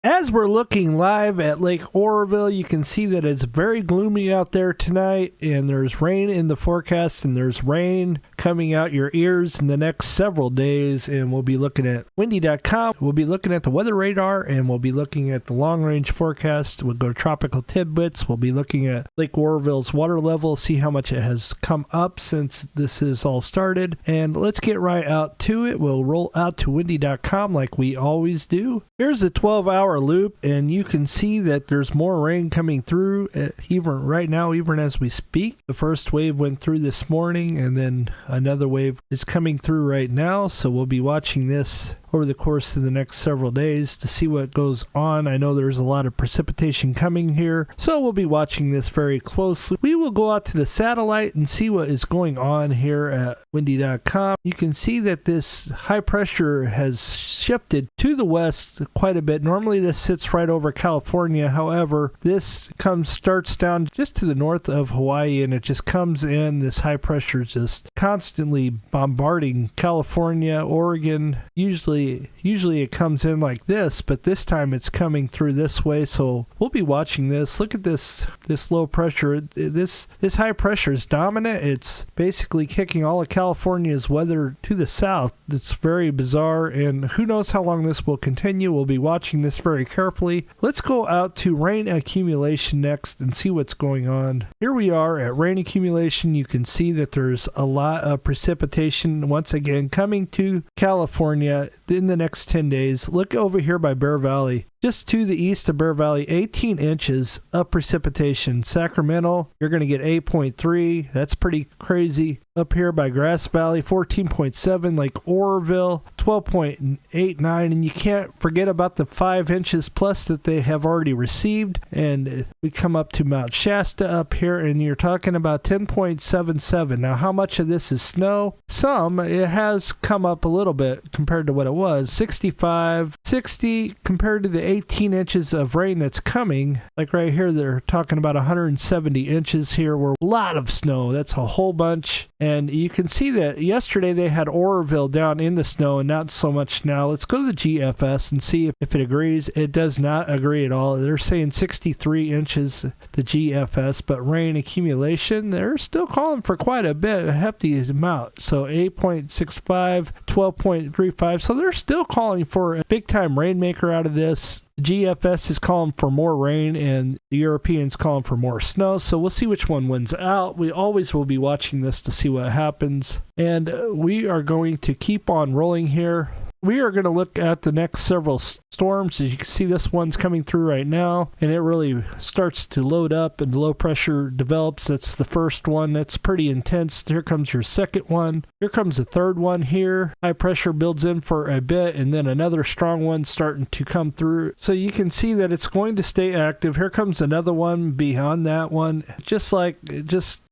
As we're looking live at Lake Oroville, you can see that it's very gloomy out there tonight, and there's rain in the forecast, and there's rain coming out your ears in the next several days. And we'll be looking at windy.com. We'll be looking at the weather radar, and we'll be looking at the long-range forecast. We'll go to Tropical Tidbits. We'll be looking at Lake Oroville's water level, see how much it has come up since this is all started. And let's get right out to it. We'll roll out to windy.com like we always do. Here's a 12-hour loop, and you can see that there's more rain coming through even right now, even as we speak. The first wave went through this morning, and then another wave is coming through right now, so we'll be watching this over the course of the next several days to see what goes on. I know there's a lot of precipitation coming here, so we'll be watching this very closely. We will go out to the satellite and see what is going on here at windy.com. You can see that this high pressure has shifted to the west quite a bit. Normally this sits right over California. However, this starts down just to the north of Hawaii, and it just comes in. This high pressure just constantly bombarding California, Oregon. Usually it comes in like this, but this time it's coming through this way, so we'll be watching this. Look at this low pressure. This high pressure is dominant. It's basically kicking all of California's weather to the south. It's very bizarre, and who knows how long this will continue. We'll be watching this very carefully. Let's go out to rain accumulation next and see what's going on. Here we are at rain accumulation. You can see that there's a lot of precipitation once again coming to California in the next 10 days. Look over here by Bear Valley. Just to the east of Bear Valley, 18 inches of precipitation. Sacramento, you're going to get 8.3. That's pretty crazy. Up here by Grass Valley, 14.7. Lake Oroville, 12.89. And you can't forget about the 5 inches plus that they have already received. And we come up to Mount Shasta up here, and you're talking about 10.77. Now, how much of this is snow? Some. It has come up a little bit compared to what it was. 65, 60 compared to the 18 inches of rain that's coming. Like right here, they're talking about 170 inches here. We're a lot of snow. That's a whole bunch. And you can see that yesterday they had Oroville down in the snow and not so much now. Let's go to the GFS and see if it agrees. It does not agree at all. They're saying 63 inches, the GFS, but rain accumulation, they're still calling for quite a bit, a hefty amount. So 8.65, 12.35. So they're still calling for a big time rainmaker out of this. The GFS is calling for more rain, and the Europeans calling for more snow. So we'll see which one wins out. We always will be watching this to see what happens. And we are going to keep on rolling here. We are going to look at the next several storms. As you can see, this one's coming through right now, and it really starts to load up and low pressure develops. That's the first one. That's pretty intense. Here comes your second one. Here comes the third one here. High pressure builds in for a bit, and then another strong one starting to come through. So you can see that it's going to stay active. Here comes another one beyond that one. It just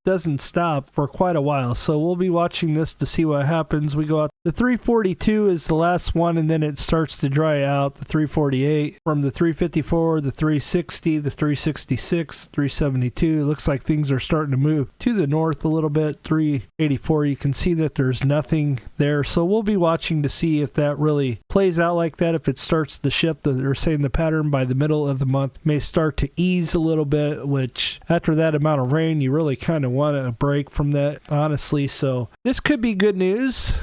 doesn't stop for quite a while. So we'll be watching this to see what happens. We go out. The 342 is the last one, and then it starts to dry out. The 348 from the 354, the 360, the 366, 372. It looks like things are starting to move to the north a little bit. 384, you can see that there's nothing there. So we'll be watching to see if that really plays out like that. If it starts to shift, they're saying the pattern by the middle of the month may start to ease a little bit, which after that amount of rain, you really kind of want a break from that, honestly. So this could be good news.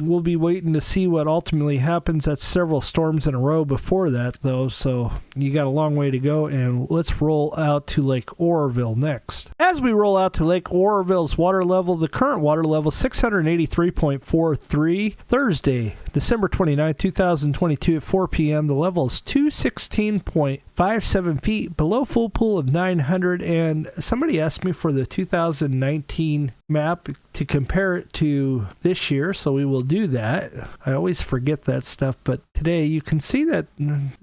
We'll be waiting to see what ultimately happens. That's several storms in a row before that, though, so you got a long way to go. And let's roll out to Lake Oroville next. As we roll out to Lake Oroville's water level, the current water level 683.43. Thursday, December 29, 2022 at 4 p.m. The level is 216.57 feet below full pool of 900. And somebody asked me for the 2019 map to compare it to this year, so we will do that. I always forget that stuff, but today you can see that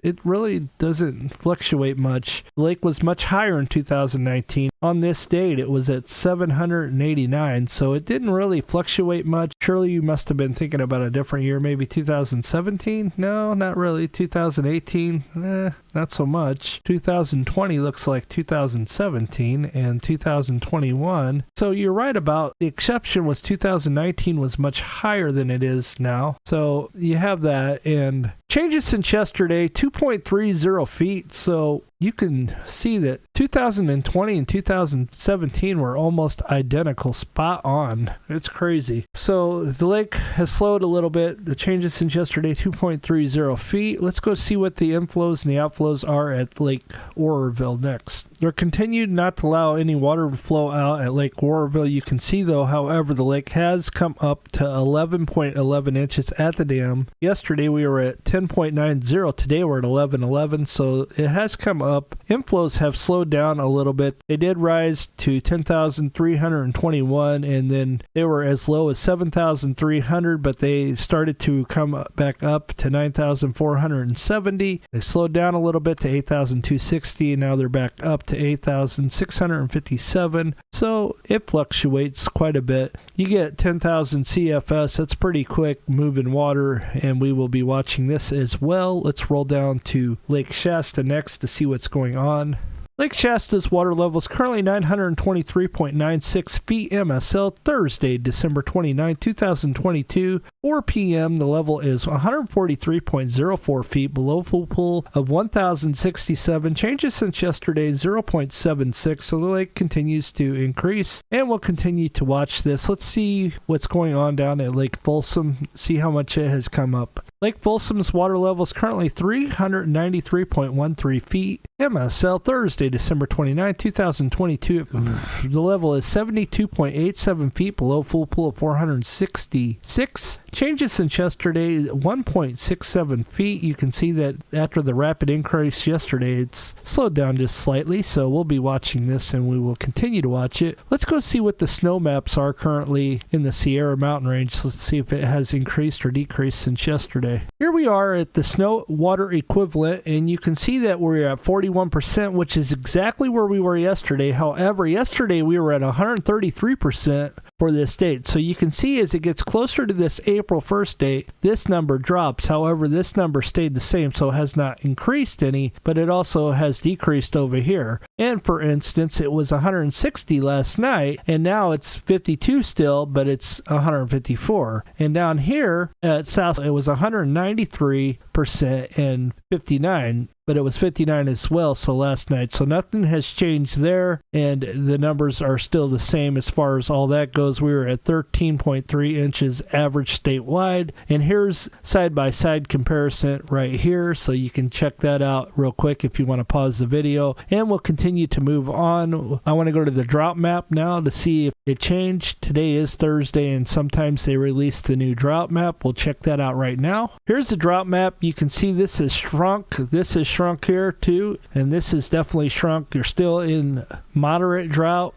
it really doesn't fluctuate much. The lake was much higher in 2019. On this date, it was at 789, so it didn't really fluctuate much. Surely you must have been thinking about a different year, maybe 2017? No, not really. 2018? Not so much. 2020 looks like 2017, and 2021. So you're right about the exception was 2019 was much higher than it is now. So you have that, and Changes since yesterday, 2.30 feet. So you can see that 2020 and 2017 were almost identical, spot on. It's crazy. So the lake has slowed a little bit. The changes since yesterday, 2.30 feet. Let's go see what the inflows and the outflows are at Lake Oroville next. They're continued not to allow any water to flow out at Lake Oroville. You can see, though, however, the lake has come up to 11.11 inches at the dam. Yesterday we were at 10.90. Today we're at 11.11, so it has come up. Inflows have slowed down a little bit. They did rise to 10,321, and then they were as low as 7,300, but they started to come back up to 9,470. They slowed down a little bit to 8,260, and now they're back up to 8,657. So it fluctuates quite a bit. You get 10,000 CFS. That's pretty quick moving water, and we will be watching this as well. Let's roll down to Lake Shasta next to see what's going on. Lake Shasta's water level is currently 923.96 feet MSL, Thursday, December 29, 2022, 4 p.m. The level is 143.04 feet below full pool of 1,067. Changes since yesterday, 0.76, so the lake continues to increase, and we'll continue to watch this. Let's see what's going on down at Lake Folsom, see how much it has come up. Lake Folsom's water level is currently 393.13 feet MSL, Thursday, December 29, 2022. The level is 72.87 feet below full pool of 466. Changes since yesterday, 1.67 feet. You can see that after the rapid increase yesterday, it's slowed down just slightly, so we'll be watching this and we will continue to watch it. Let's go see what the snow maps are currently in the Sierra Mountain Range. Let's see if it has increased or decreased since yesterday. Here we are at the snow water equivalent, and you can see that we're at 41%, which is exactly where we were yesterday. However, yesterday we were at 133% for this date. So you can see as it gets closer to this April 1st date, this number drops. However, this number stayed the same, so it has not increased any, but it also has decreased over here. And for instance, it was 160 last night, and now it's 52 still, but it's 154. And down here at South, it was 193% and 59. But it was 59 as well, so last night. So nothing has changed there, and the numbers are still the same as far as all that goes. We were at 13.3 inches average statewide, and here's side-by-side comparison right here, so you can check that out real quick if you want to pause the video, and we'll continue to move on. I want to go to the drought map now to see if it changed. Today is Thursday, and sometimes they release the new drought map. We'll check that out right now. Here's the drought map. You can see this is shrunk. This is shrunk here too, and this is definitely shrunk. You're still in moderate drought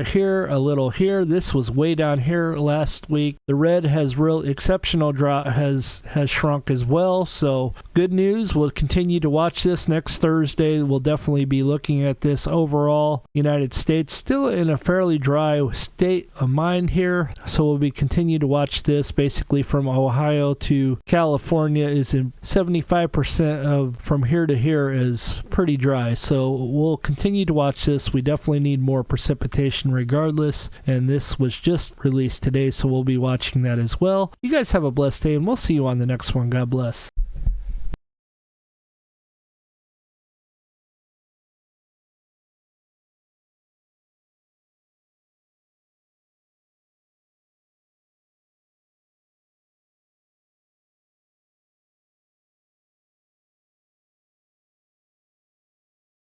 here, a little here. This was way down here last week. The red has real exceptional drought has shrunk as well, so good news. We'll continue to watch this next Thursday. We'll definitely be looking at this overall. United States still in a fairly dry state of mind here, so we'll be continue to watch this. Basically from Ohio to California is in 75% of from here to here is pretty dry, so we'll continue to watch this. We definitely need more precipitation regardless, and this was just released today, so we'll be watching that as well. You guys have a blessed day, and we'll see you on the next one. God bless.